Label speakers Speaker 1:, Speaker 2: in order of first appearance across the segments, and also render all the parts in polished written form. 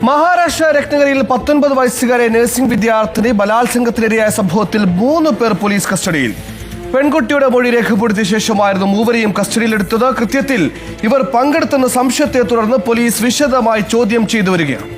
Speaker 1: Maharashtra രത്നഗിരിയിൽ 19 വയസ്സുകാരെ nursing വിദ്യാർത്ഥിനി ബലാത്സംഗത്തിനിരയായ സംഭവത്തിൽ 3 പേർ പോലീസ് കസ്റ്റഡിയിൽ. പെൺകുട്ടിയുടെ മൊഴി രേഖപ്പെടുത്തിയ ശേഷമായിരുന്നു മൂവരെയും കസ്റ്റഡിയിലെടുത്തത്. കൃത്യത്തിൽ ഇവർ പങ്കെടുത്തെന്ന സംശയത്തെ തുടർന്ന് പോലീസ് വിശദമായി ചോദ്യം ചെയ്തു വരികയാണ്.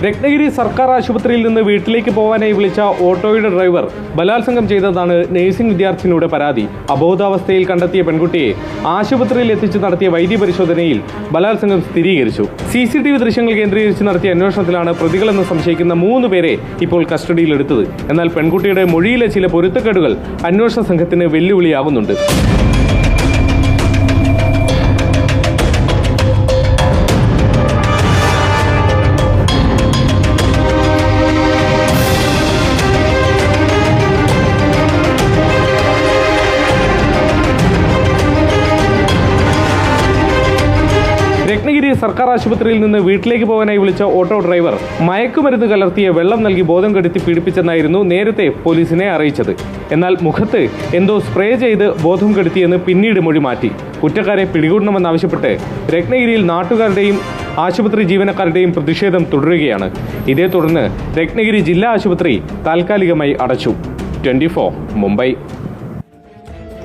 Speaker 2: രത്നഗിരി സർക്കാർ ആശുപത്രിയിൽ നിന്ന് വീട്ടിലേക്ക് പോകാനായി വിളിച്ച ഓട്ടോയുടെ ഡ്രൈവർ ബലാത്സംഗം ചെയ്തതാണ് നഴ്സിംഗ് വിദ്യാർത്ഥിനിയുടെ പരാതി. അബോധാവസ്ഥയിൽ കണ്ടെത്തിയ പെൺകുട്ടിയെ ആശുപത്രിയിൽ എത്തിച്ച് നടത്തിയ വൈദ്യപരിശോധനയിൽ ബലാത്സംഗം സ്ഥിരീകരിച്ചു. CCTV ദൃശ്യങ്ങൾ കേന്ദ്രീകരിച്ച് നടത്തിയ അന്വേഷണത്തിലാണ് പ്രതികളെന്ന് സംശയിക്കുന്ന 3 പേരെ ഇപ്പോൾ കസ്റ്റഡിയിലെടുത്തത്. എന്നാൽ പെൺകുട്ടിയുടെ മൊഴിയിലെ ചില പൊരുത്തക്കേടുകൾ അന്വേഷണ സംഘത്തിന് വെല്ലുവിളിയാകുന്നുണ്ട്. രത്നഗിരി സർക്കാർ ആശുപത്രിയിൽ നിന്ന് വീട്ടിലേക്ക് പോകാനായി വിളിച്ച ഓട്ടോ ഡ്രൈവർ മയക്കുമരുന്ന് കലർത്തിയ വെള്ളം നൽകി ബോധം കെടുത്തി പീഡിപ്പിച്ചെന്നായിരുന്നു നേരത്തെ പോലീസിനെ അറിയിച്ചത്. എന്നാൽ മുഖത്ത് എന്തോ സ്പ്രേ ചെയ്ത് ബോധം കെടുത്തിയെന്ന് പിന്നീട് മൊഴി മാറ്റി. കുറ്റക്കാരെ പിടികൂടണമെന്നാവശ്യപ്പെട്ട് രത്നഗിരിയിൽ നാട്ടുകാരുടെയും ആശുപത്രി ജീവനക്കാരുടെയും പ്രതിഷേധം തുടരുകയാണ്. ഇതേ തുടർന്ന് രത്നഗിരി ജില്ലാ ആശുപത്രി താൽക്കാലികമായി അടച്ചു. 24 മുംബൈ.